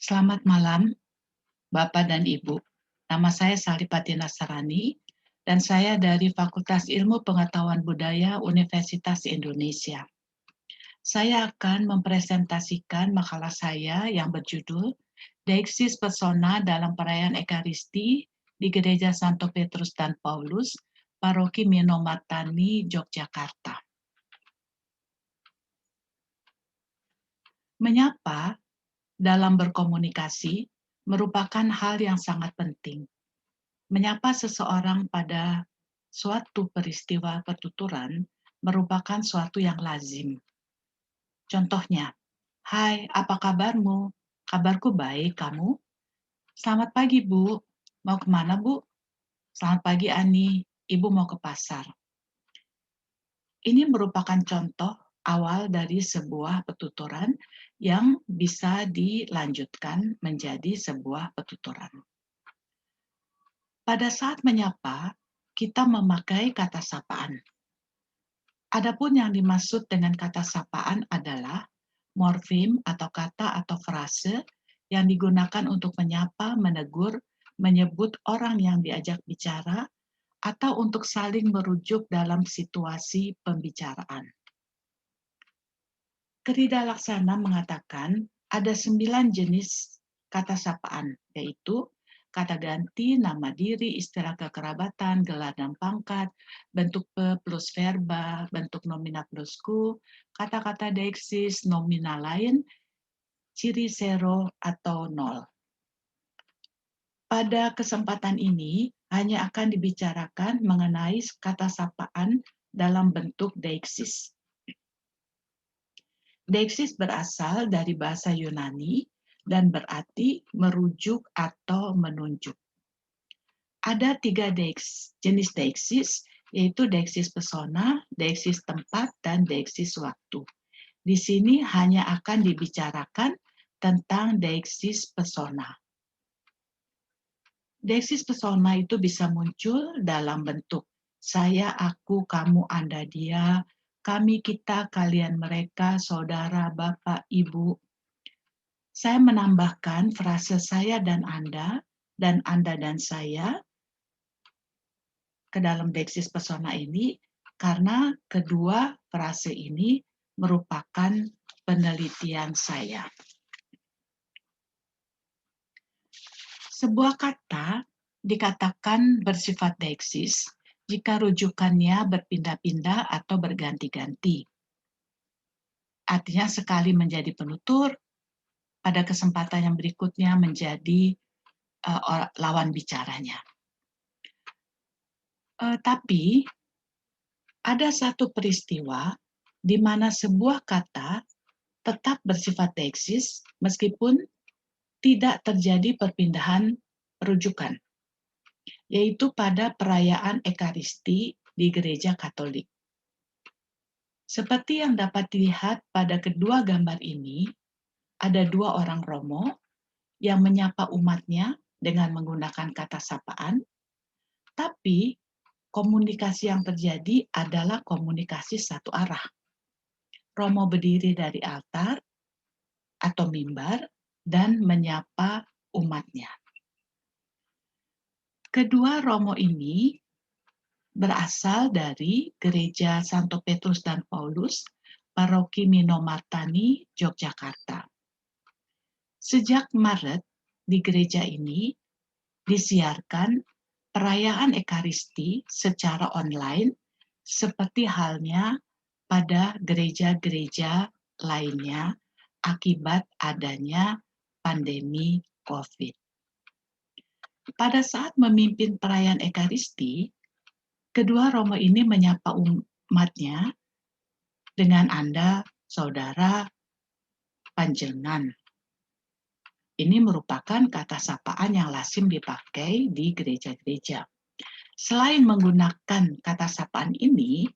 Selamat malam, Bapak dan Ibu. Nama saya Salipati Nasarani, dan saya dari Fakultas Ilmu Pengetahuan Budaya Universitas Indonesia. Saya akan mempresentasikan makalah saya yang berjudul Deiksis Pesona dalam Perayaan Ekaristi di Gereja Santo Petrus dan Paulus, Paroki Minomartani, Yogyakarta. Menyapa dalam berkomunikasi merupakan hal yang sangat penting. Menyapa seseorang pada suatu peristiwa pertuturan merupakan suatu yang lazim. Contohnya, "Hai, apa kabarmu? Kabarku baik, kamu?" "Selamat pagi, Bu. Mau kemana, Bu?" "Selamat pagi, Ani. Ibu mau ke pasar." Ini merupakan contoh awal dari sebuah petuturan yang bisa dilanjutkan menjadi sebuah petuturan. Pada saat menyapa, kita memakai kata sapaan. Adapun yang dimaksud dengan kata sapaan adalah morfem atau kata atau frase yang digunakan untuk menyapa, menegur, menyebut orang yang diajak bicara, atau untuk saling merujuk dalam situasi pembicaraan. Krida Laksana mengatakan ada 9 jenis kata sapaan, yaitu kata ganti, nama diri, istilah kekerabatan, gelar dan pangkat, bentuk pe plus verba, bentuk nomina plus ku, kata-kata deiksis, nomina lain, ciri zero atau nol. Pada kesempatan ini hanya akan dibicarakan mengenai kata sapaan dalam bentuk deiksis. Deiksis berasal dari bahasa Yunani dan berarti merujuk atau menunjuk. Ada 3 jenis deiksis, yaitu deiksis pesona, deiksis tempat, dan deiksis waktu. Di sini hanya akan dibicarakan tentang deiksis pesona. Deiksis pesona itu bisa muncul dalam bentuk saya, aku, kamu, Anda, dia, kami, kita, kalian, mereka, saudara, bapak, ibu. Saya menambahkan frase saya dan Anda dan saya ke dalam deiksis pesona ini karena kedua frase ini merupakan penelitian saya. Sebuah kata dikatakan bersifat deiksis jika rujukannya berpindah-pindah atau berganti-ganti. Artinya sekali menjadi penutur, pada kesempatan yang berikutnya menjadi lawan bicaranya. Tapi ada satu peristiwa di mana sebuah kata tetap bersifat deiksis meskipun tidak terjadi perpindahan rujukan, yaitu pada perayaan Ekaristi di Gereja Katolik. Seperti yang dapat dilihat pada kedua gambar ini, ada 2 orang romo yang menyapa umatnya dengan menggunakan kata sapaan, tapi komunikasi yang terjadi adalah komunikasi satu arah. Romo berdiri dari altar atau mimbar dan menyapa umatnya. Kedua romo ini berasal dari Gereja Santo Petrus dan Paulus, Paroki Minomartani, Yogyakarta. Sejak Maret, di gereja ini disiarkan perayaan Ekaristi secara online seperti halnya pada gereja-gereja lainnya akibat adanya pandemi COVID. Pada saat memimpin perayaan Ekaristi, kedua romo ini menyapa umatnya dengan Anda, saudara, panjenengan. Ini merupakan kata sapaan yang lazim dipakai di gereja-gereja. Selain menggunakan kata sapaan ini,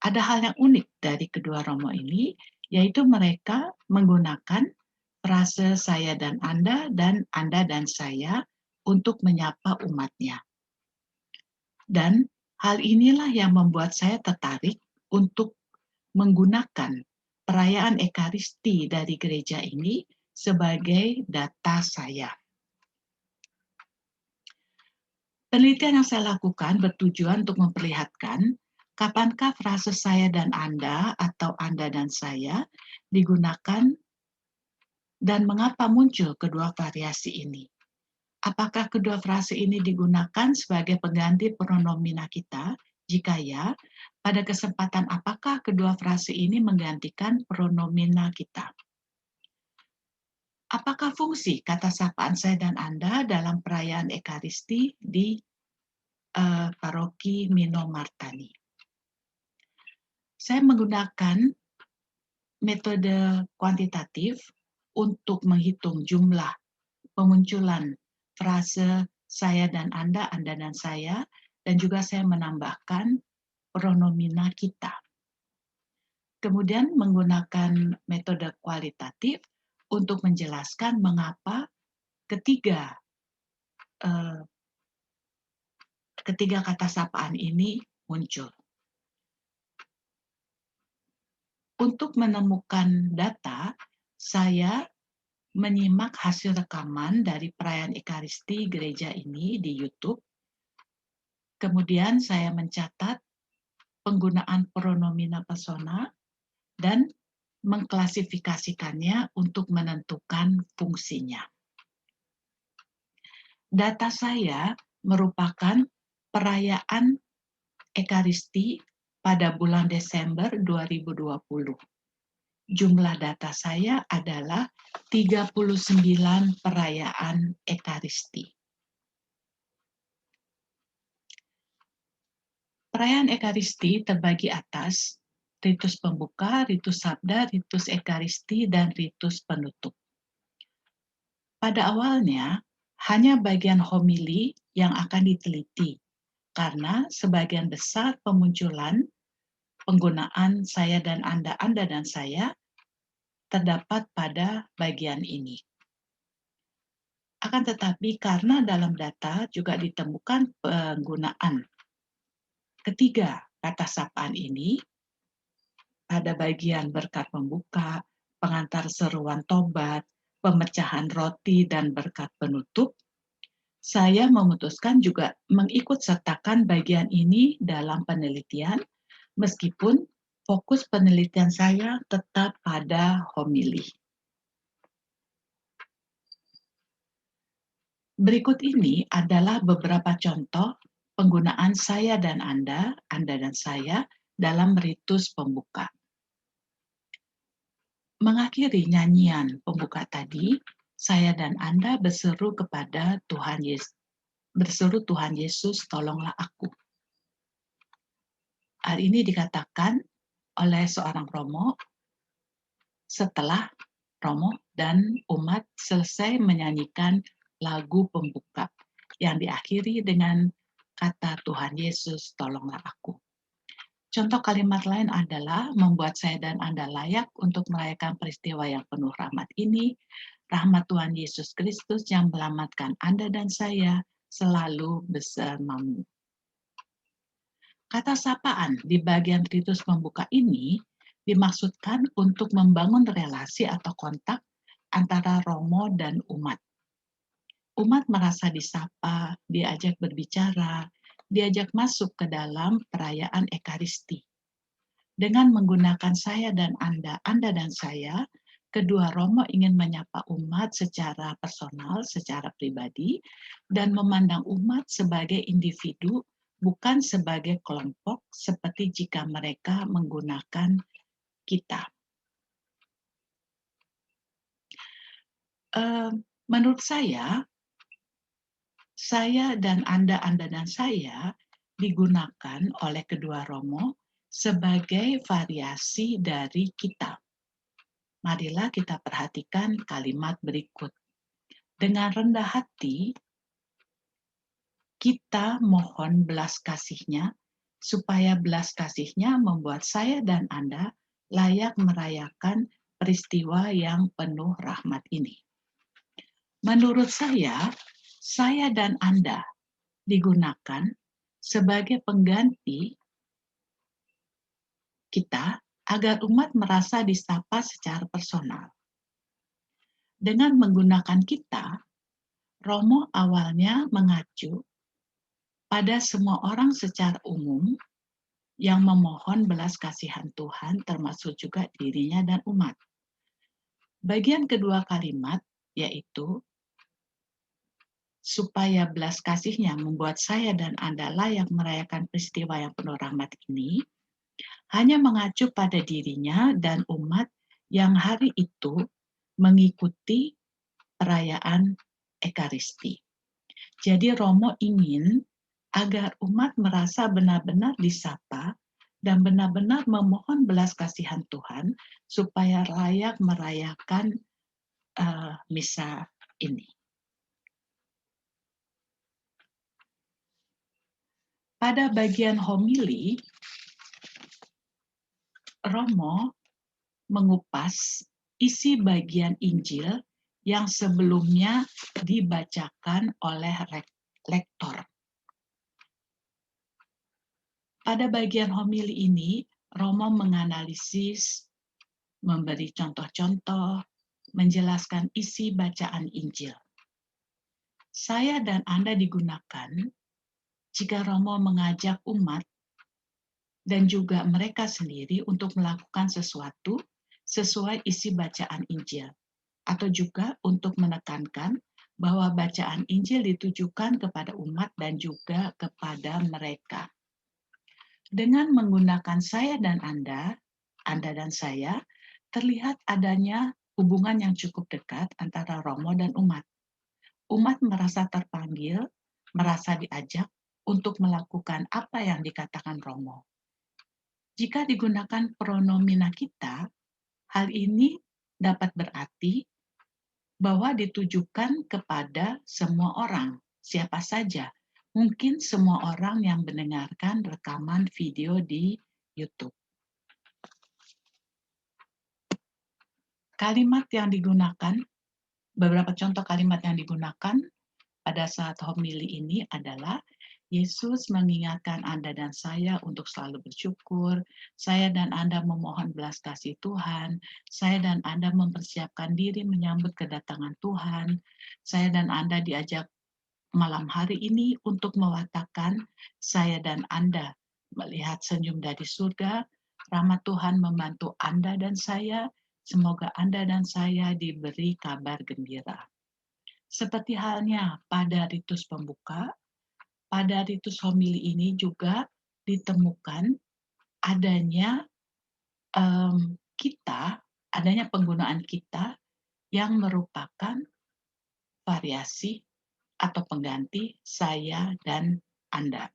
ada hal yang unik dari kedua romo ini, yaitu mereka menggunakan frase saya dan Anda dan saya untuk menyapa umatnya. Dan hal inilah yang membuat saya tertarik untuk menggunakan perayaan Ekaristi dari gereja ini sebagai data saya. Penelitian yang saya lakukan bertujuan untuk memperlihatkan kapankah frase saya dan Anda atau Anda dan saya digunakan dan mengapa muncul kedua variasi ini. Apakah kedua frase ini digunakan sebagai pengganti pronomina kita? Jika ya, pada kesempatan apakah kedua frase ini menggantikan pronomina kita? Apakah fungsi kata sapaan saya dan Anda dalam perayaan Ekaristi di Paroki Mino Martani? Saya menggunakan metode kuantitatif untuk menghitung jumlah pemunculan frase saya dan Anda dan saya, dan juga saya menambahkan pronomina kita. Kemudian menggunakan metode kualitatif untuk menjelaskan mengapa ketiga kata sapaan ini muncul. Untuk menemukan data, saya menyimak hasil rekaman dari perayaan Ekaristi gereja ini di YouTube. Kemudian saya mencatat penggunaan pronomina persona dan mengklasifikasikannya untuk menentukan fungsinya. Data saya merupakan perayaan Ekaristi pada bulan Desember 2020. Jumlah data saya adalah 39 perayaan Ekaristi. Perayaan Ekaristi terbagi atas ritus pembuka, ritus sabda, ritus Ekaristi, dan ritus penutup. Pada awalnya, hanya bagian homili yang akan diteliti, karena sebagian besar pemunculan penggunaan saya dan Anda dan saya terdapat pada bagian ini. Akan tetapi karena dalam data juga ditemukan penggunaan ketiga kata sapaan ini pada bagian berkat pembuka, pengantar seruan tobat, pemecahan roti, dan berkat penutup, saya memutuskan juga mengikut sertakan bagian ini dalam penelitian, meskipun fokus penelitian saya tetap pada homili. Berikut ini adalah beberapa contoh penggunaan saya dan Anda dan saya dalam ritus pembuka. Mengakhiri nyanyian pembuka tadi, saya dan Anda berseru kepada Tuhan Yesus. Berseru Tuhan Yesus, tolonglah aku. Hal ini dikatakan oleh seorang romo setelah romo dan umat selesai menyanyikan lagu pembuka yang diakhiri dengan kata Tuhan Yesus, tolonglah aku. Contoh kalimat lain adalah membuat saya dan Anda layak untuk merayakan peristiwa yang penuh rahmat ini. Rahmat Tuhan Yesus Kristus yang melamatkan Anda dan saya selalu bersamamu. Kata sapaan di bagian ritus pembuka ini dimaksudkan untuk membangun relasi atau kontak antara romo dan umat. Umat merasa disapa, diajak berbicara, diajak masuk ke dalam perayaan Ekaristi. Dengan menggunakan saya dan Anda dan saya, kedua romo ingin menyapa umat secara personal, secara pribadi, dan memandang umat sebagai individu, bukan sebagai kelompok, seperti jika mereka menggunakan kita. Menurut saya dan Anda dan saya digunakan oleh kedua romo sebagai variasi dari kita. Marilah kita perhatikan kalimat berikut. Dengan rendah hati, kita mohon belas kasih-Nya, supaya belas kasih-Nya membuat saya dan Anda layak merayakan peristiwa yang penuh rahmat ini. Menurut saya dan Anda digunakan sebagai pengganti kita agar umat merasa disapa secara personal. Dengan menggunakan kita, Romo awalnya mengacu pada semua orang secara umum yang memohon belas kasihan Tuhan, termasuk juga dirinya dan umat. Bagian kedua kalimat, yaitu supaya belas kasihnya membuat saya dan Anda layak merayakan peristiwa yang penuh rahmat ini, hanya mengacu pada dirinya dan umat yang hari itu mengikuti perayaan Ekaristi. Jadi Romo ingin agar umat merasa benar-benar disapa dan benar-benar memohon belas kasihan Tuhan supaya layak merayakan misa ini. Pada bagian homili, Romo mengupas isi bagian Injil yang sebelumnya dibacakan oleh lektor. Pada bagian homili ini, Romo menganalisis, memberi contoh-contoh, menjelaskan isi bacaan Injil. Saya dan Anda digunakan jika Romo mengajak umat dan juga mereka sendiri untuk melakukan sesuatu sesuai isi bacaan Injil, atau juga untuk menekankan bahwa bacaan Injil ditujukan kepada umat dan juga kepada mereka. Dengan menggunakan saya dan Anda dan saya, terlihat adanya hubungan yang cukup dekat antara Romo dan umat. Umat merasa terpanggil, merasa diajak untuk melakukan apa yang dikatakan Romo. Jika digunakan pronomina kita, hal ini dapat berarti bahwa ditujukan kepada semua orang, siapa saja. Mungkin semua orang yang mendengarkan rekaman video di YouTube. Kalimat yang digunakan, beberapa contoh kalimat yang digunakan pada saat homili ini adalah Yesus mengingatkan Anda dan saya untuk selalu bersyukur. Saya dan Anda memohon belas kasih Tuhan. Saya dan Anda mempersiapkan diri menyambut kedatangan Tuhan. Saya dan Anda diajak malam hari ini untuk mewatakan saya dan Anda melihat senyum dari surga. Rahmat Tuhan membantu Anda dan saya. Semoga Anda dan saya diberi kabar gembira. Seperti halnya pada ritus pembuka, pada ritus homili ini juga ditemukan adanya adanya penggunaan kita yang merupakan variasi atau pengganti saya dan Anda.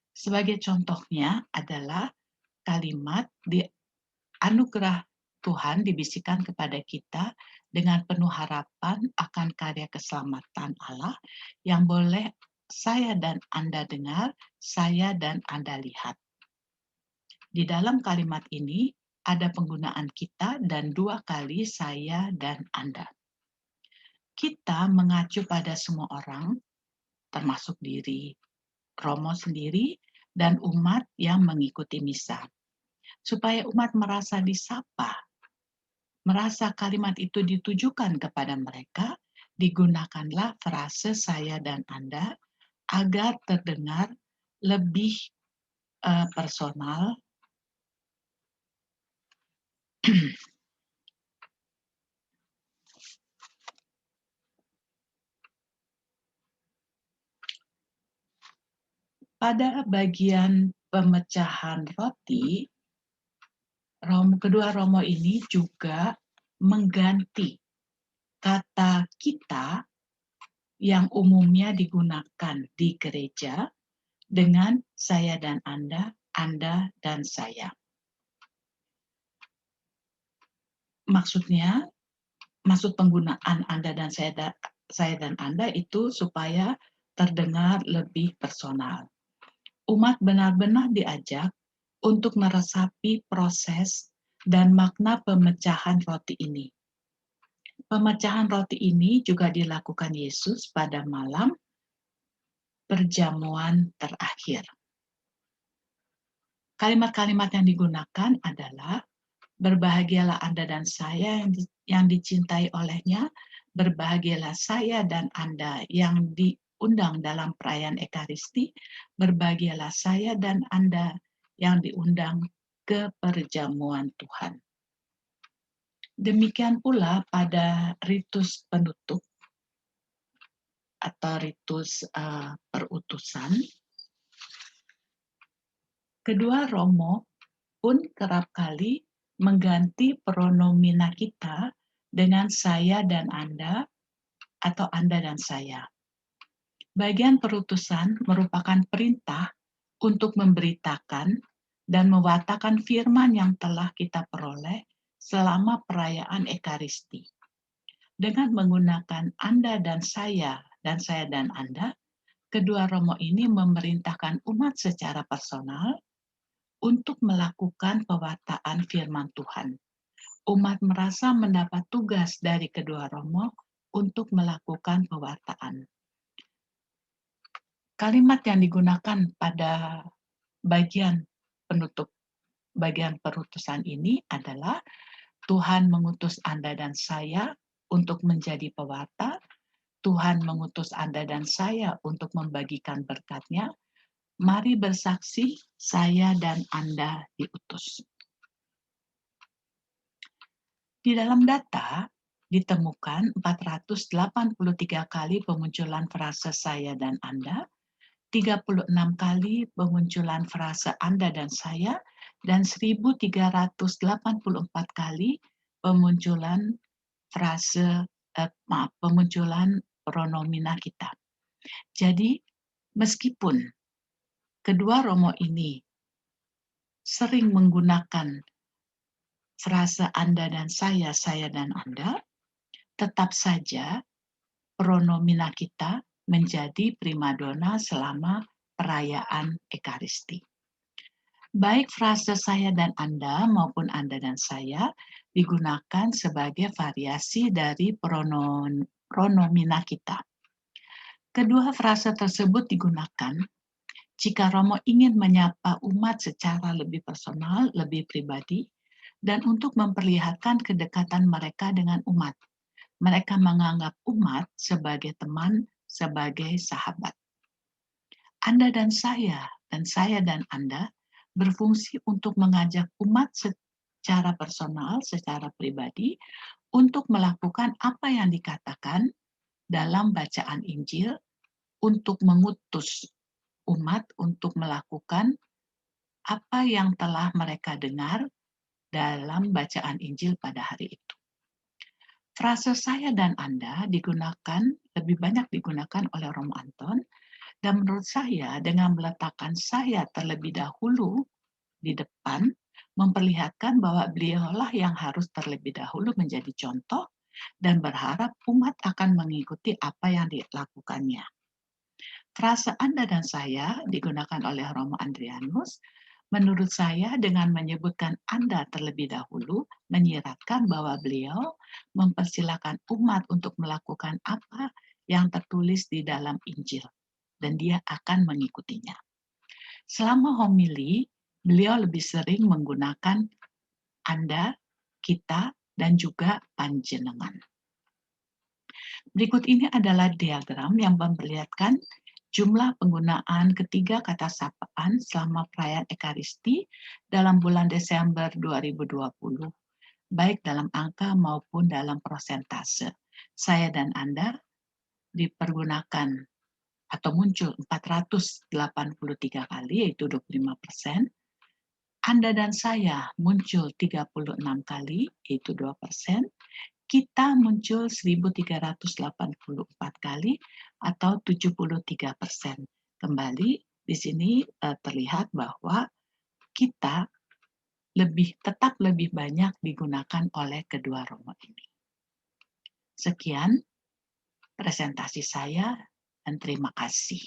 Sebagai contohnya adalah kalimat di anugerah Tuhan dibisikkan kepada kita dengan penuh harapan akan karya keselamatan Allah yang boleh saya dan Anda dengar, saya dan Anda lihat. Di dalam kalimat ini ada penggunaan kita dan 2 kali saya dan Anda. Kita mengacu pada semua orang, termasuk diri Romo sendiri dan umat yang mengikuti misa. Supaya umat merasa disapa, merasa kalimat itu ditujukan kepada mereka, digunakanlah frase saya dan Anda agar terdengar lebih personal. Pada bagian pemecahan roti, kedua Romo ini juga mengganti kata kita yang umumnya digunakan di gereja dengan saya dan Anda dan saya. Maksud penggunaan Anda dan saya dan Anda itu supaya terdengar lebih personal. Umat benar-benar diajak untuk meresapi proses dan makna pemecahan roti ini. Pemecahan roti ini juga dilakukan Yesus pada malam perjamuan terakhir. Kalimat-kalimat yang digunakan adalah Berbahagialah Anda dan saya yang dicintai olehnya. Berbahagialah saya dan Anda yang diundang dalam perayaan Ekaristi. Berbahagialah saya dan Anda yang diundang ke perjamuan Tuhan. Demikian pula pada ritus penutup atau ritus perutusan, kedua romo pun kerap kali mengganti pronomina kita dengan saya dan Anda atau Anda dan saya. Bagian perutusan merupakan perintah untuk memberitakan dan mewartakan firman yang telah kita peroleh selama perayaan Ekaristi. Dengan menggunakan Anda dan saya dan Anda, kedua romo ini memerintahkan umat secara personal untuk melakukan pewartaan firman Tuhan. Umat merasa mendapat tugas dari kedua romo untuk melakukan pewartaan. Kalimat yang digunakan pada bagian penutup, bagian perutusan ini adalah Tuhan mengutus Anda dan saya untuk menjadi pewarta, Tuhan mengutus Anda dan saya untuk membagikan berkat-Nya. Mari bersaksi, saya dan Anda diutus. Di dalam data ditemukan 483 kali pemunculan frase saya dan Anda, 36 kali pemunculan frase Anda dan saya, dan 1384 kali pemunculan pemunculan pronomina kita. Jadi meskipun kedua romo ini sering menggunakan frase Anda dan saya dan Anda, tetap saja pronomina kita menjadi primadona selama perayaan Ekaristi. Baik frase saya dan Anda maupun Anda dan saya digunakan sebagai variasi dari pronomina kita. Kedua frase tersebut digunakan jika romo ingin menyapa umat secara lebih personal, lebih pribadi, dan untuk memperlihatkan kedekatan mereka dengan umat. Mereka menganggap umat sebagai teman, sebagai sahabat. Anda dan saya dan Anda berfungsi untuk mengajak umat secara personal, secara pribadi, untuk melakukan apa yang dikatakan dalam bacaan Injil, untuk mengutus umat untuk melakukan apa yang telah mereka dengar dalam bacaan Injil pada hari itu. Frase saya dan Anda lebih banyak digunakan oleh Romo Anton, dan menurut saya dengan meletakkan saya terlebih dahulu di depan, memperlihatkan bahwa beliaulah yang harus terlebih dahulu menjadi contoh dan berharap umat akan mengikuti apa yang dilakukannya. Frase Anda dan saya digunakan oleh Romo Adrianus. Menurut saya dengan menyebutkan Anda terlebih dahulu menyiratkan bahwa beliau mempersilahkan umat untuk melakukan apa yang tertulis di dalam Injil dan dia akan mengikutinya. Selama homili, beliau lebih sering menggunakan Anda, kita, dan juga panjenengan. Berikut ini adalah diagram yang memperlihatkan jumlah penggunaan ketiga kata sapaan selama perayaan Ekaristi dalam bulan Desember 2020, baik dalam angka maupun dalam persentase. Saya dan Anda dipergunakan atau muncul 483 kali, yaitu 25%. Anda dan saya muncul 36 kali, yaitu 2%. Kita muncul 1384 kali atau 73%. Kembali di sini terlihat bahwa kita tetap lebih banyak digunakan oleh kedua romo ini. Sekian presentasi saya dan terima kasih.